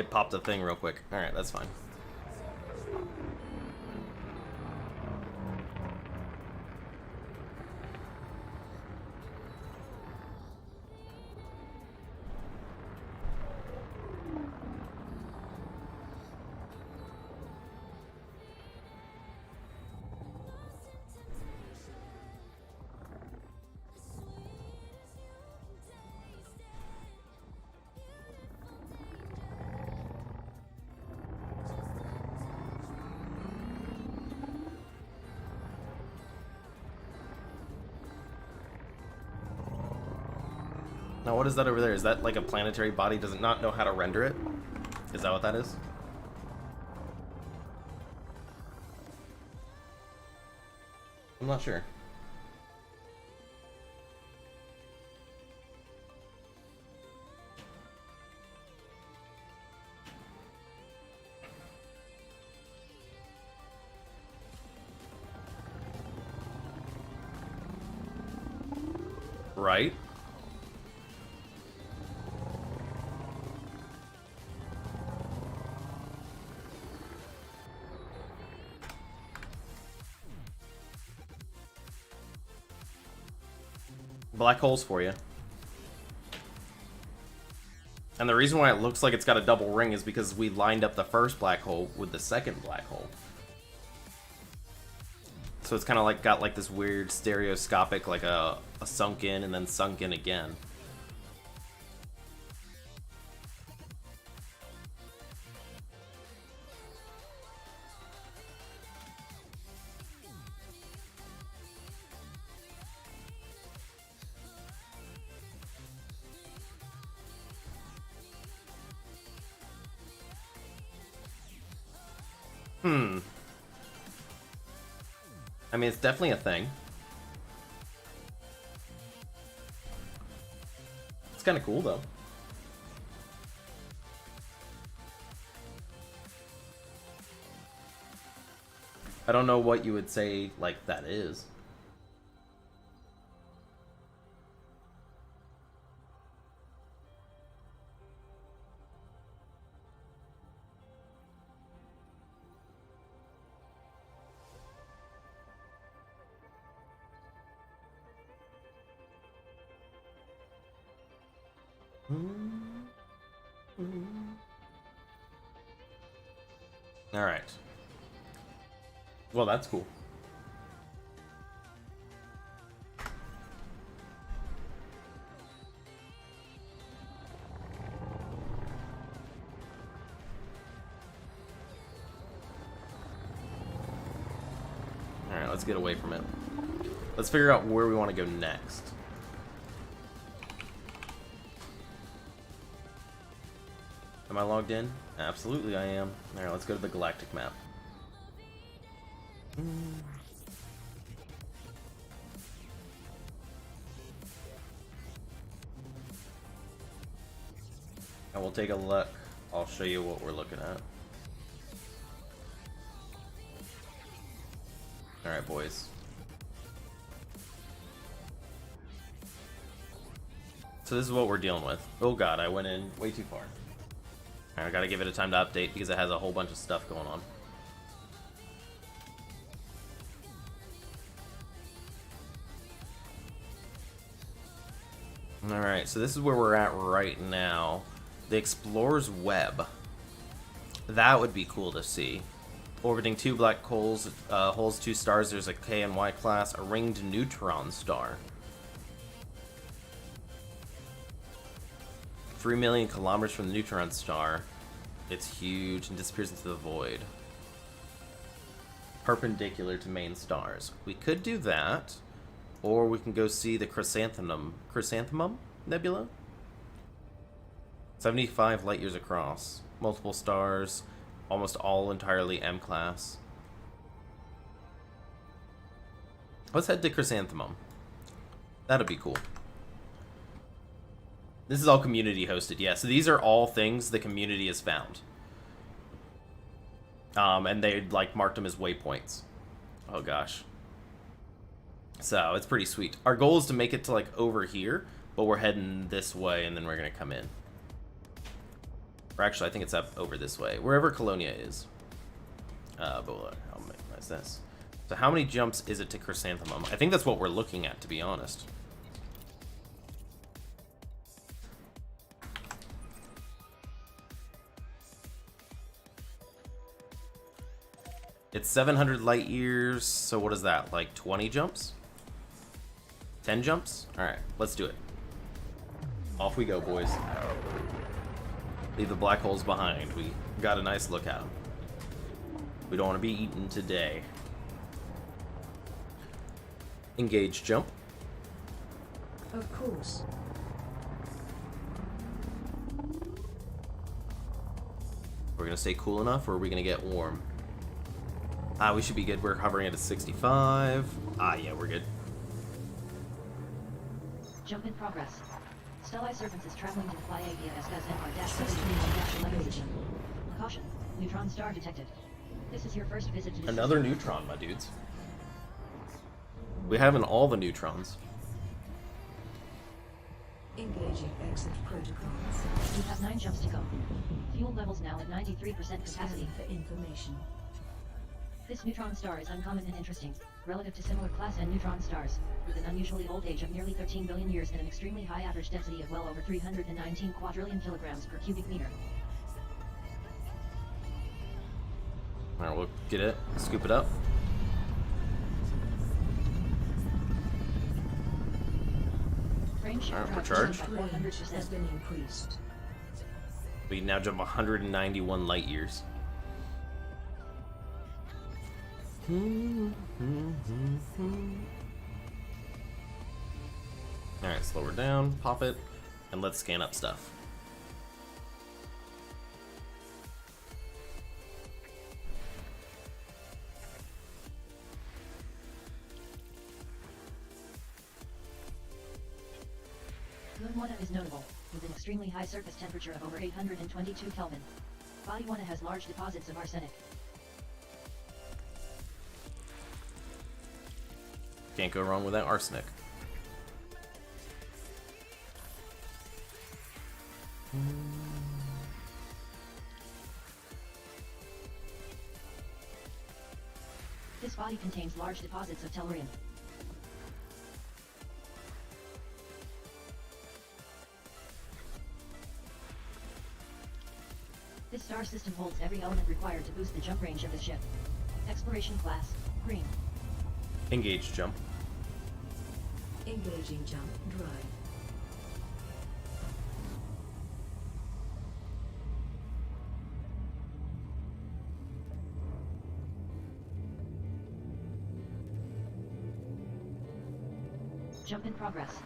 It popped a thing real quick. Alright, that's fine. Now, what is that over there? Is that like a planetary body? Does it not know how to render it? Is that what that is? I'm not sure. Right? Black holes for you. And the reason why it looks like it's got a double ring is because we lined up the first black hole with the second black hole. So it's kind of like got like this weird stereoscopic, like a sunk in and then sunk in again. I mean, it's definitely a thing. It's kind of cool, though. I don't know what you would say, like, that is. All right. Well, that's cool. All right, let's get away from it. Let's figure out where we want to go next. Am I logged in? Absolutely I am. Alright, let's go to the galactic map. And we'll take a look. I'll show you what we're looking at. Alright, boys. So this is what we're dealing with. Oh god, I went in way too far. I gotta give it a time to update because it has a whole bunch of stuff going on. Alright, so this is where we're at right now. The Explorer's Web. That would be cool to see. Orbiting two black holes, two stars. There's a K and Y class, a ringed neutron star. 3 million kilometers from the neutron star. It's huge and disappears into the void. Perpendicular to main stars. We could do that, or we can go see the Chrysanthemum Nebula. 75 light years across. Multiple stars, almost all entirely M class. Let's head to Chrysanthemum. That'd be cool. This is all community hosted, yeah. So these are all things the community has found. And they like marked them as waypoints. Oh gosh. So it's pretty sweet. Our goal is to make it to like over here, but we're heading this way and then we're gonna come in. Or actually, I think it's up over this way, wherever Colonia is. But I'll minimize this. So how many jumps is it to Chrysanthemum? I think that's what we're looking at, to be honest. It's 700 light years, so what is that, like 20 jumps? 10 jumps? Alright, let's do it. Off we go, boys. Leave the black holes behind. We got a nice lookout. We don't want to be eaten today. Engage jump. Of course. We're gonna stay cool enough, or are we gonna get warm? Ah, we should be good. We're hovering at a 65. Ah, yeah, we're good. Jump in progress. Stellae Serpents is traveling to the Pleiadian SSNR-17-11 system. Caution, neutron star detected. This is your first visit to this Another system. neutron, my dudes. We have in all the neutrons. Engaging exit protocols. You have 9 jumps to go. Fuel levels now at 93% capacity. Scanning for information. This neutron star is uncommon and interesting, relative to similar class N neutron stars, with an unusually old age of nearly 13 billion years and an extremely high average density of well over 319 quadrillion kilograms per cubic meter. Alright, we'll get it, scoop it up. Range shift Alright, we're drive charged. by Range has 400%. been increased. We now jump 191 light years. Alright, slow her down, pop it, and let's scan up stuff. Moon-1 is notable, with an extremely high surface temperature of over 822 Kelvin. Body 1 has large deposits of arsenic. Can't go wrong with that arsenic. This body contains large deposits of tellurium. This star system holds every element required to boost the jump range of the ship. Exploration class, green. Engage jump. Engaging jump drive. Jump in progress.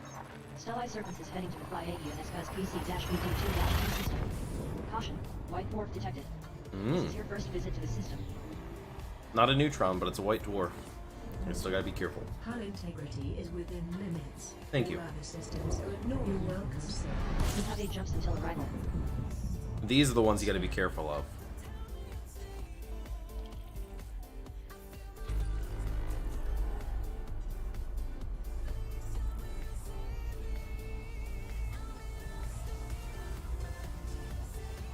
Stellae Serpents is heading to the Pleiadian SPC-BD2-2 system. Caution, white dwarf detected. This is your first visit to the system. Not a neutron, but it's a white dwarf. You still gotta be careful. Hull integrity is within limits. Thank you. All other systems are ignored. You're welcome, sir. You have 8 jumps until arrival. These are the ones you gotta be careful of.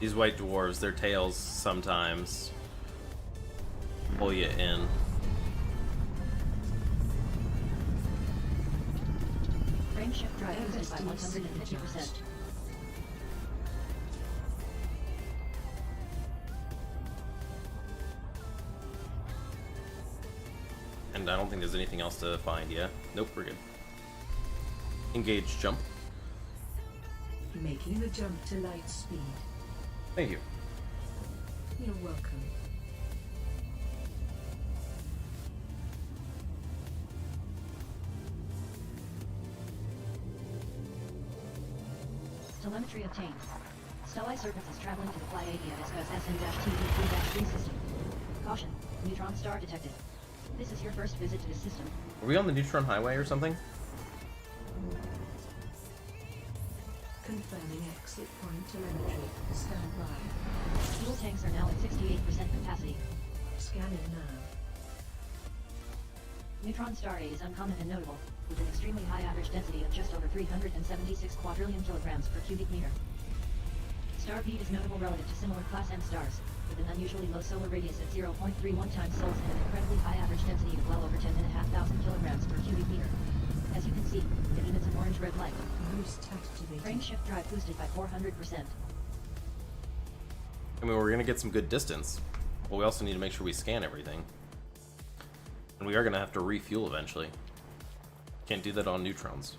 These white dwarves, their tails sometimes pull you in. Frame shift drive boosted by 150%. And I don't think there's anything else to find yet. Nope, we're good. Engage jump. Making the jump to light speed. Thank you. You're welcome. Telemetry obtained. Stellae Serpents is traveling to the Pleiadian SN-TV-3 system. Caution, neutron star detected. This is your first visit to the system. Are we on the neutron highway or something? Confirming exit point telemetry. Stand by. Fuel tanks are now at 68% capacity. Scanning now. Neutron star A is uncommon and notable, with an extremely high average density of just over 376 quadrillion kilograms per cubic meter. Starpeed is notable relative to similar Class M stars, with an unusually low solar radius at 0.31 times sols and an incredibly high average density of well over 10,500 kilograms per cubic meter. As you can see, it emits an orange-red light. Boost activated. Frame shift drive boosted by 400%. I mean, we're gonna get some good distance, but we also need to make sure we scan everything. And we are gonna have to refuel eventually. Can't do that on neutrons.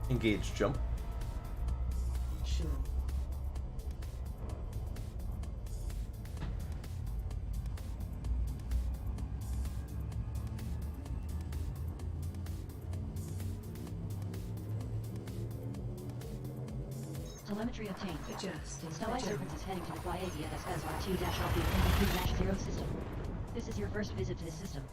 Engage jump. Sure. Telemetry obtained. Adjusting. Stellar Adjust. Serpents is heading to the Pleiadia SR2-LB-0 system. This is your first visit to this system.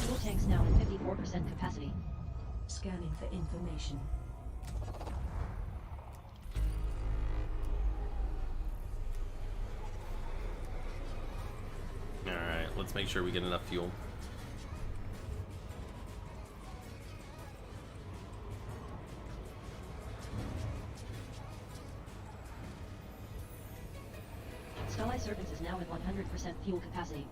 Fuel tanks now at 54% capacity. Scanning for information. Alright, let's make sure we get enough fuel. Stellar Serpents is now at 100% fuel capacity.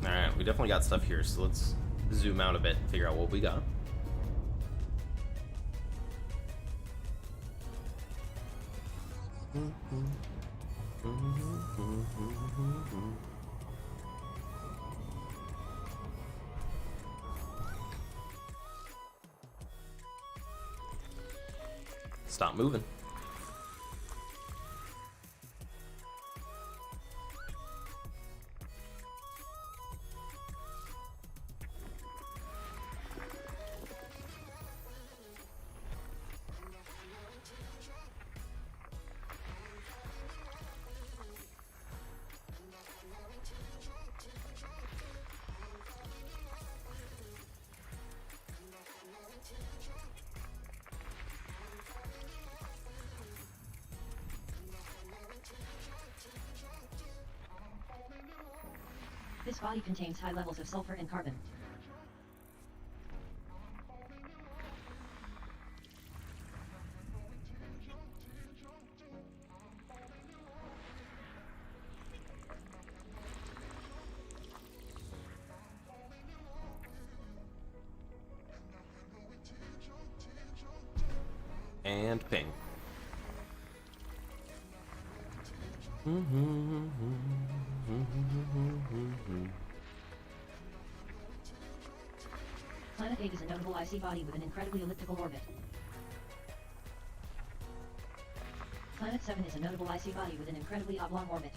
Alright, we definitely got stuff here, so let's zoom out a bit and figure out what we got. Stop moving. This body contains high levels of sulfur and carbon. And ping. Planet 8 is a notable icy body with an incredibly elliptical orbit. Planet 7 is a notable icy body with an incredibly oblong orbit.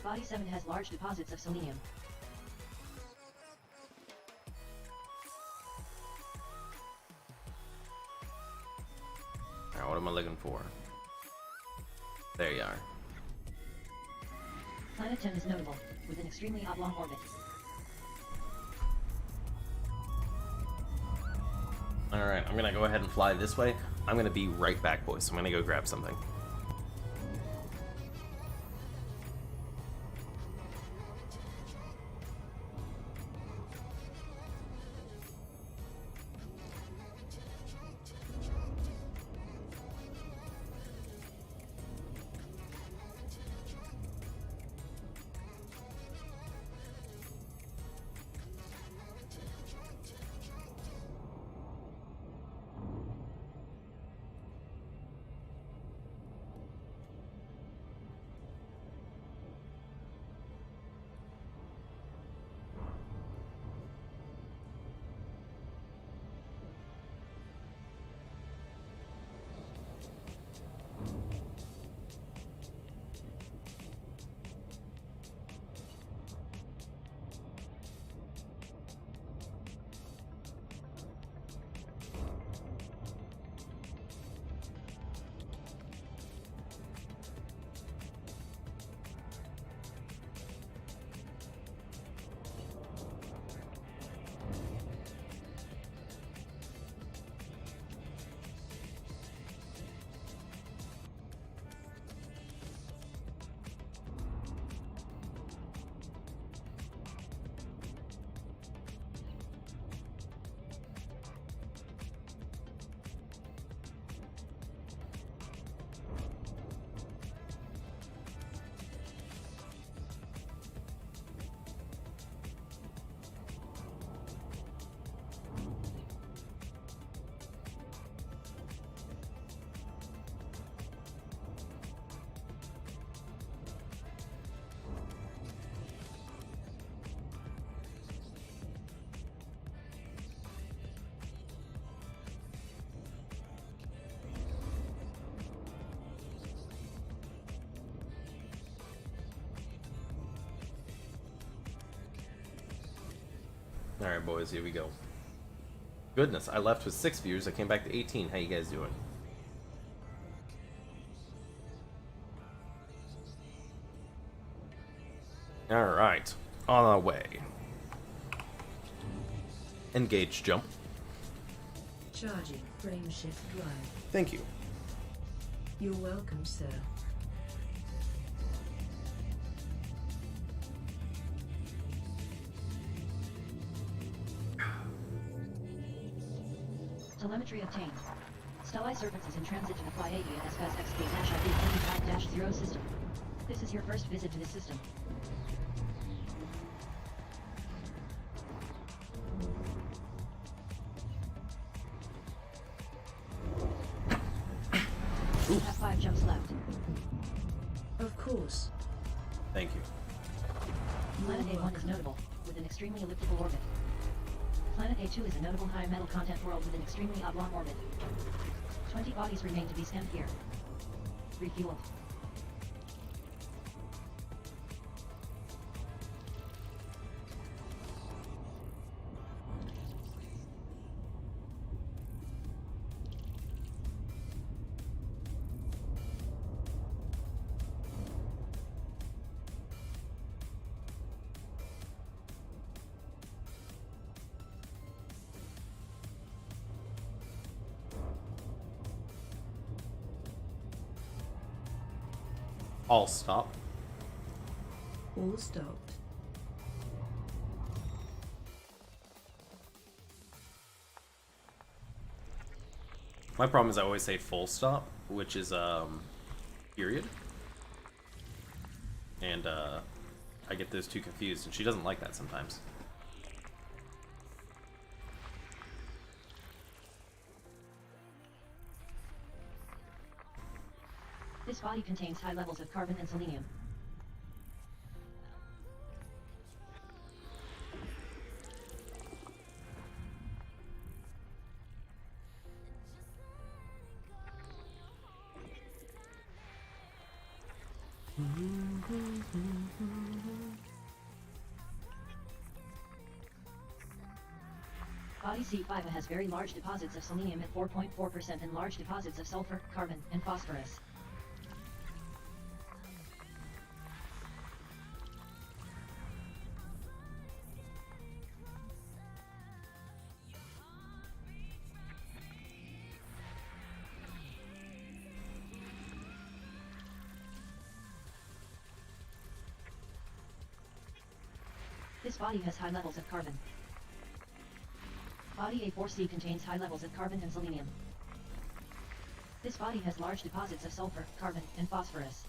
Body 7 has large deposits of selenium. Alright, what am I looking for? There you are. Planet 10 is notable, with an extremely oblong orbit. Alright, I'm gonna go ahead and fly this way. I'm gonna be right back, boys. So I'm gonna go grab something. Alright, boys, here we go. Goodness, I left with 6 viewers. I came back to 18. How you guys doing? Alright, on our way. Engage jump. Charging frameshift drive. Thank you. You're welcome, sir. Telemetry obtained. Stellae Serpents is in transit to the Pleiadian SPAS XK-IP25-0 system. This is your first visit to this system. You have 5 jumps left. Of course. Thank you. Planet A1 is notable, with an extremely elliptical orbit. Planet A2 is a notable high metal content world with an extremely oblong orbit. 20 bodies remain to be scanned here. Refueled. All stop. All stopped. My problem is I always say full stop, which is period. And I get those two confused, and she doesn't like that sometimes. This body contains high levels of carbon and selenium. Body C5 has very large deposits of selenium at 4.4% and large deposits of sulfur, carbon, and phosphorus. This body has high levels of carbon. Body A4C contains high levels of carbon and selenium. This body has large deposits of sulfur, carbon, and phosphorus.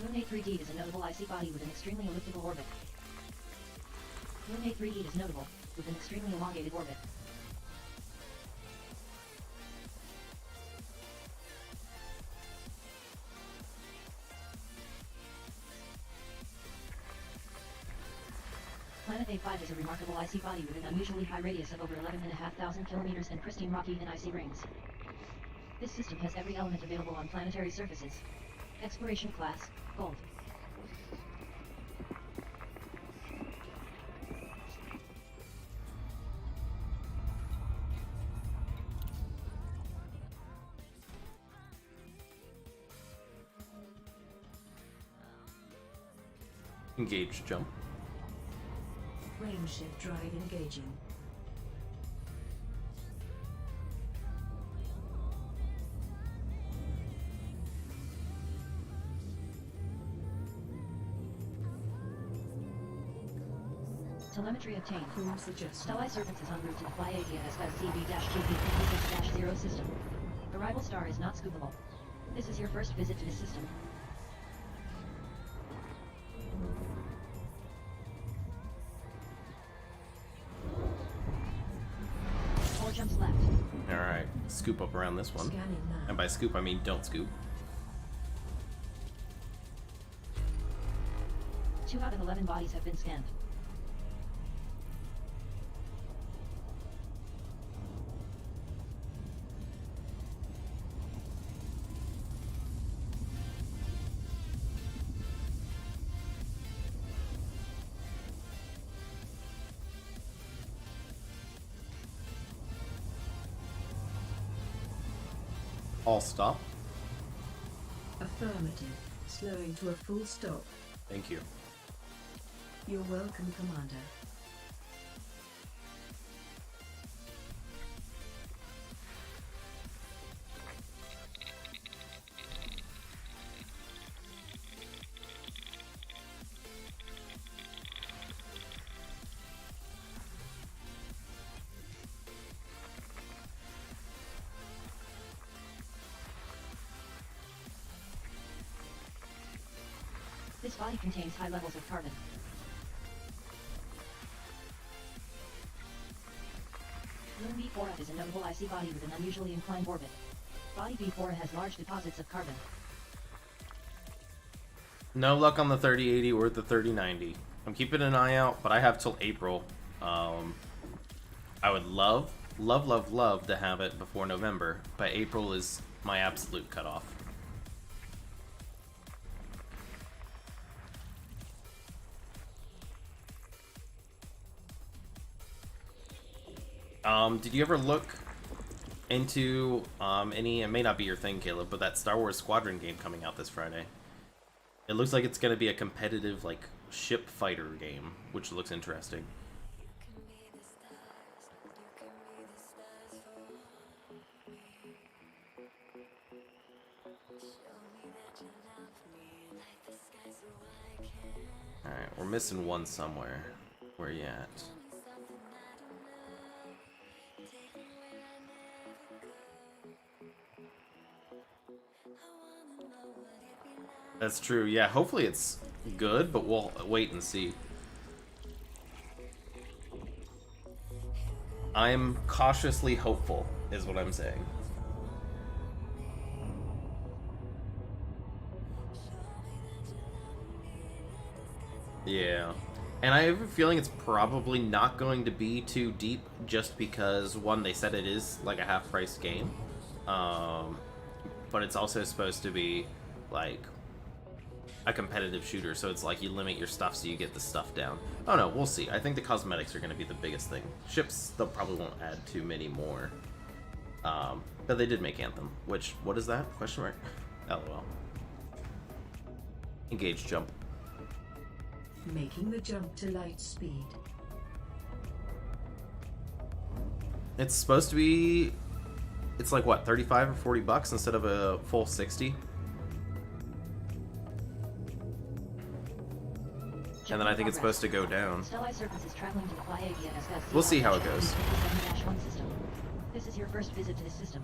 Lune A3D is a notable icy body with an extremely elliptical orbit. Lune A3D is notable, with an extremely elongated orbit. Planet A5 is a remarkable icy body with an unusually high radius of over 11,500 kilometers and pristine rocky and icy rings. This system has every element available on planetary surfaces. Exploration class, Gold. Engage jump. Frameshift drive engaging. Telemetry obtained. Course adjustment. Stellae Serpents is en route to the Pleiadian SPAS CB-GP26-0 system. arrival star is not scoopable. This is your first visit to the system. 4 jumps left. Alright, scoop up around this one. Scanning now. And by scoop, I mean don't scoop. 2 out of 11 bodies have been scanned. All stop. Affirmative. Slowing to a full stop. Thank you. You're welcome, Commander. This body contains high levels of carbon. Moon B4F is a notable icy body with an unusually inclined orbit. Body B4 has large deposits of carbon. No luck on the 3080 or the 3090. I'm keeping an eye out, but I have till April. I would love to have it before November, but April is my absolute cutoff. Did you ever look into any, it may not be your thing, Caleb, but that Star Wars Squadron game coming out this Friday? It looks like it's going to be a competitive, like, ship fighter game, which looks interesting. Alright, we're missing one somewhere. Where you at? That's true, yeah, hopefully it's good, but we'll wait and see. I'm cautiously hopeful, is what I'm saying. Yeah. And I have a feeling it's probably not going to be too deep, just because, one, they said it is like a half-priced game. But it's also supposed to be, like, a competitive shooter, so it's like you limit your stuff so you get the stuff down. Oh no, we'll see. I think the cosmetics are going to be the biggest thing. Ships, they'll probably won't add too many more. But they did make Anthem, which, what is that? Question mark? LOL. Engage jump. Making the jump to light speed. It's supposed to be, it's like what, 35 or 40 bucks instead of a full 60? And then I think it's supposed to go down. Stellite Serpents is traveling to the Pleiadian. We'll see how it goes. System. This is your first visit to the system.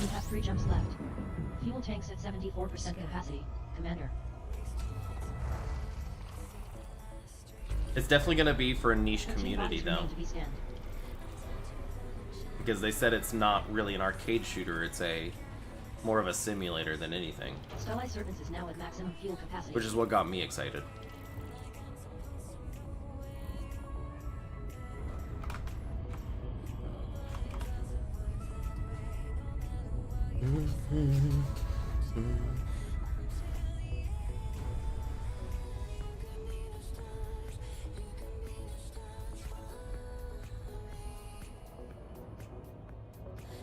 You have 3 jumps left. Fuel tanks at 74% capacity, Commander. It's definitely going to be for a niche 13 community, bodies though. remain to be scanned. Because they said it's not really an arcade shooter, it's a more of a simulator than anything. Stellite Serpents is now at maximum fuel capacity. Which is what got me excited.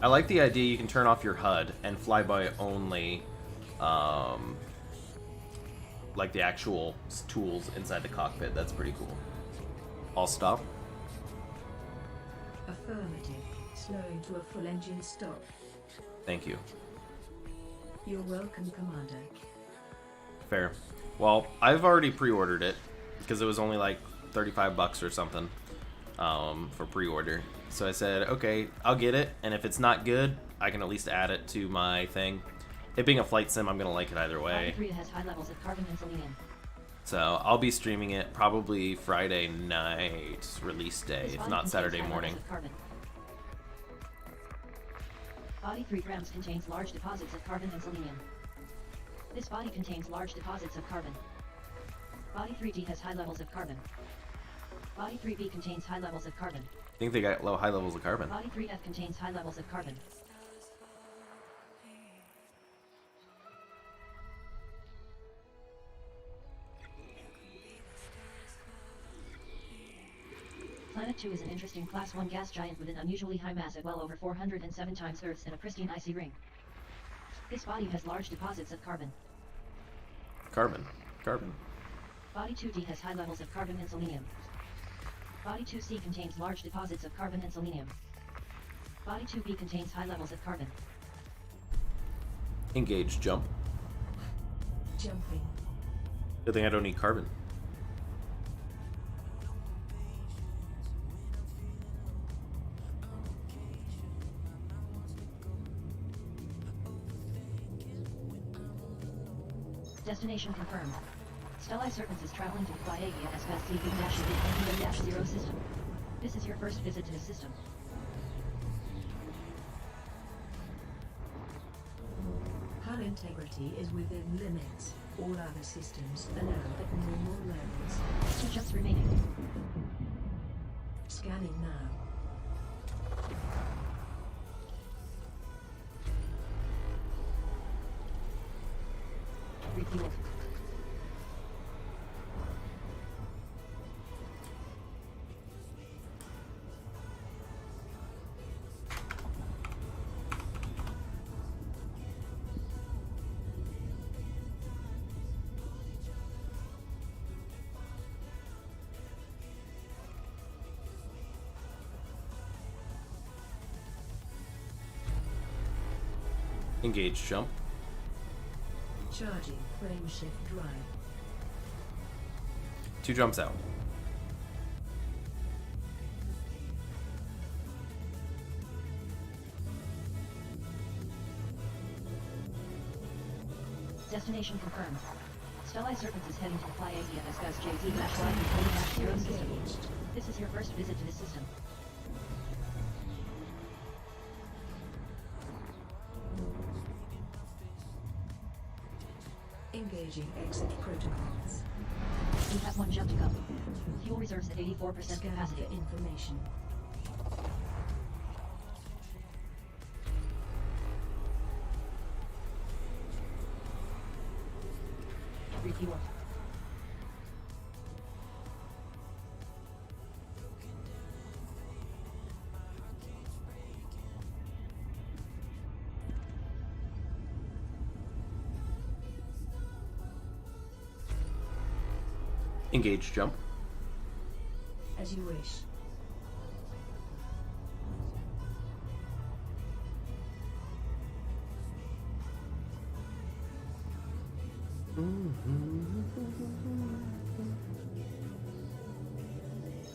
I like the idea you can turn off your HUD and fly by only, like the actual tools inside the cockpit. That's pretty cool. I'll stop. Affirmative. Slowing to a full engine stop. Thank you. You're welcome, Commander. Fair. Well, I've already pre-ordered it because it was only like 35 bucks or something for pre-order. So I said, okay, I'll get it, and if it's not good, I can at least add it to my thing. It being a flight sim, I'm gonna like it either way. Body 3 has high levels of carbon and selenium. So I'll be streaming it probably Friday night release day, This if body not contains Saturday high morning. levels of carbon. Body 3 grams contains large deposits of carbon and selenium. This body contains large deposits of carbon. Body 3D has high levels of carbon. Body 3B contains high levels of carbon. I think they got high levels of carbon. Body 3F contains high levels of carbon. Planet 2 is an interesting Class 1 gas giant with an unusually high mass at well over 407 times Earth's and a pristine icy ring. This body has large deposits of carbon. Carbon. Carbon. Body 2D has high levels of carbon and selenium. Body 2C contains large deposits of carbon and selenium. Body 2B contains high levels of carbon. Engage, jump. Jumping. Good thing I don't need carbon. Destination confirmed. Stellai Serpents is traveling to the Pleiagia Espas CV-0 system. This is your first visit to the system. Hull integrity is within limits. All other systems allow at normal levels. 2 jumps remaining. Scanning now. Refuel. Engage, jump. Charging frame shift drive. 2 jumps out. Destination confirmed. Stellai Serpents is heading to the Pleiagia Espas JZ-Y-0 system. This is your first visit to the system. Engaging exit protocols. You have 1 jump to go. Fuel reserves at 84% Scan capacity. for information. Refuel. Engage, jump. As you wish.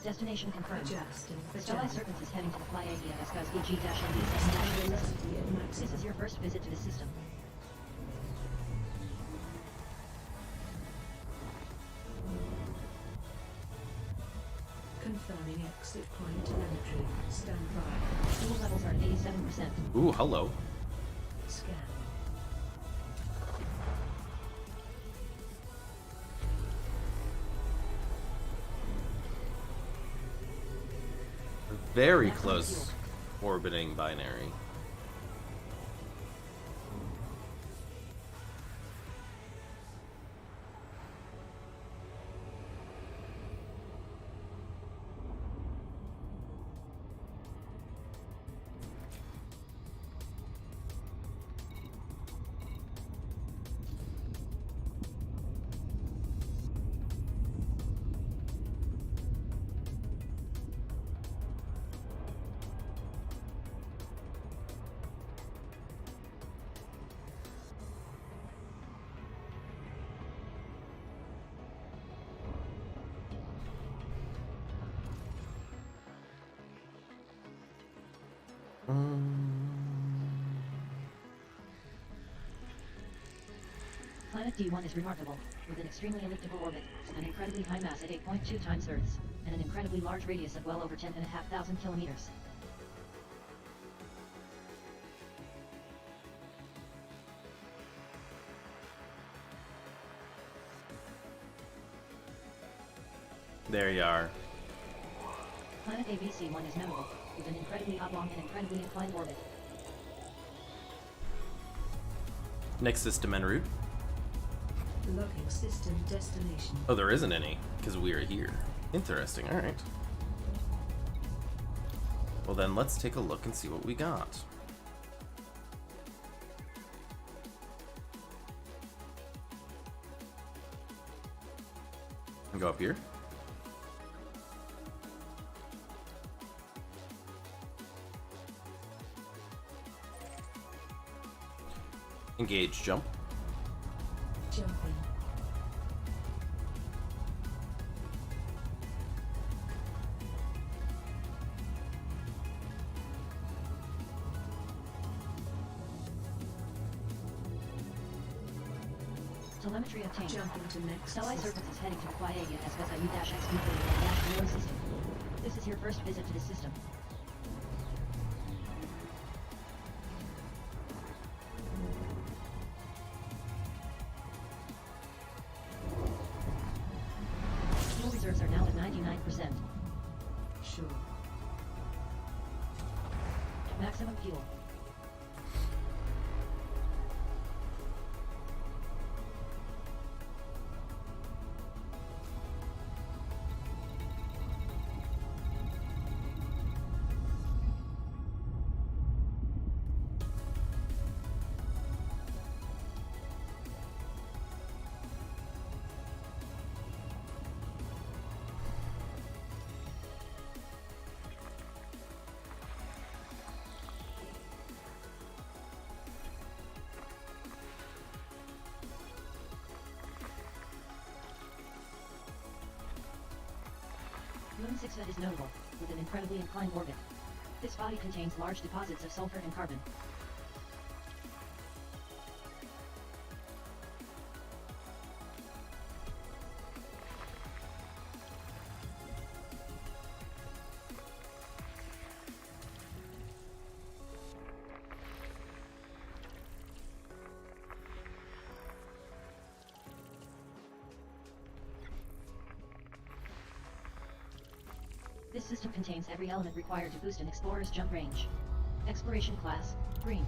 Destination confirmed. Adjusting for Stellai jump. Serpents is heading to the Pleiagia Espas VG-MB7-0 system. Velocity at This maximum. is your first visit to the system. Confirming exit point telemetry. Stand by. Fuel levels are at 87%. Ooh, hello. Scan. Very Maximum close orbiting binary. Planet D1 is remarkable, with an extremely elliptical orbit, an incredibly high mass at 8.2 times Earth's, and an incredibly large radius of well over 10,500 kilometers. There you are. Planet ABC1 is notable, with an incredibly oblong and incredibly inclined orbit. Next system en route. Locking system destination. Oh, there isn't any, because we are here. Interesting, alright. Well then, let's take a look and see what we got. Go up here. Engage jump. Jumping. Telemetry obtained. Jumping to next Stellai system. Serpents is heading to Quayagia SPSIU-XB-30-0 system. This is your first visit to the system. Fuel reserves are now at 99%. Sure. Maximum fuel. Moon 6 is notable, with an incredibly inclined orbit. This body contains large deposits of sulfur and carbon. This system contains every element required to boost an explorer's jump range. Exploration class, green.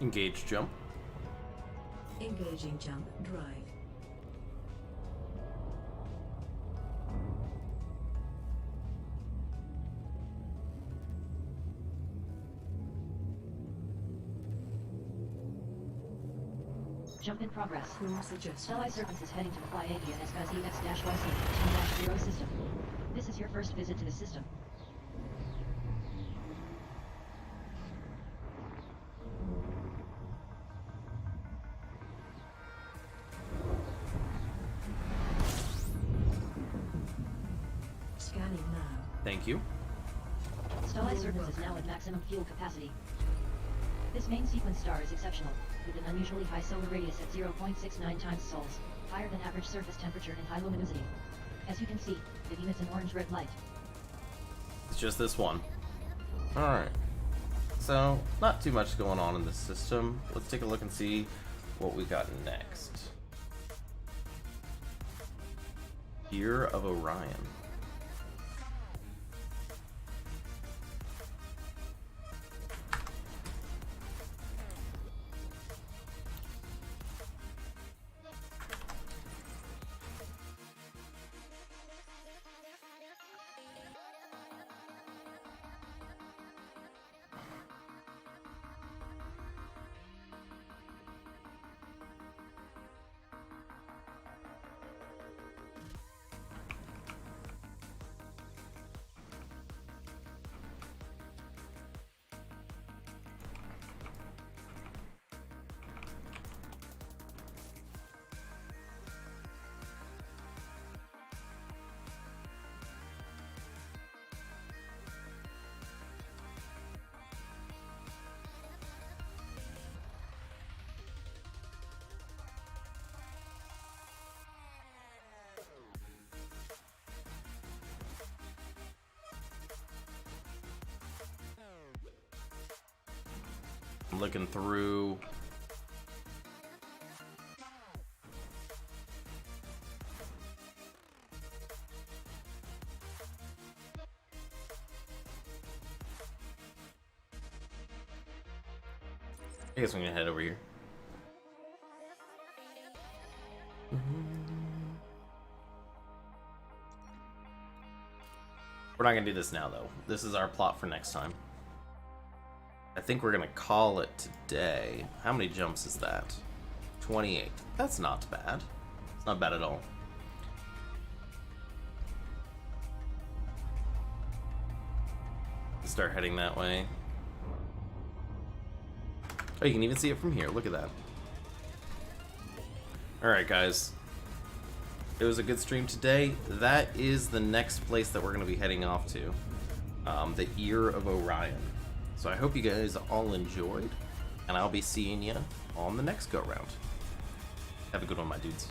Engage jump. Engaging jump drive. Jump in progress. Course adjustment. Stellai Serpents is heading to Quayagia SPSIU-YC-10-0 system. This is your first visit to the system. Scanning now. Thank you. Stellai Serpents is now at maximum fuel capacity. This main sequence star is exceptional, with an unusually high solar radius at 0.69 times sols, higher than average surface temperature and high luminosity. As you can see, it emits an orange-red light. It's just this one. Alright. So, not too much going on in this system. Let's take a look and see what we got next. Year of Orion. looking through. I guess I'm gonna head over here. We're not gonna do this now, though. This is our plot for next time. I think we're gonna call it today. How many jumps is that? 28. That's not bad. It's not bad at all. Start heading that way. Oh, you can even see it from here. Look at that. Alright, guys. It was a good stream today. That is the next place that we're going to be heading off to. The Ear of Orion. So I hope you guys all enjoyed. And I'll be seeing you on the next go-round. Have a good one, my dudes.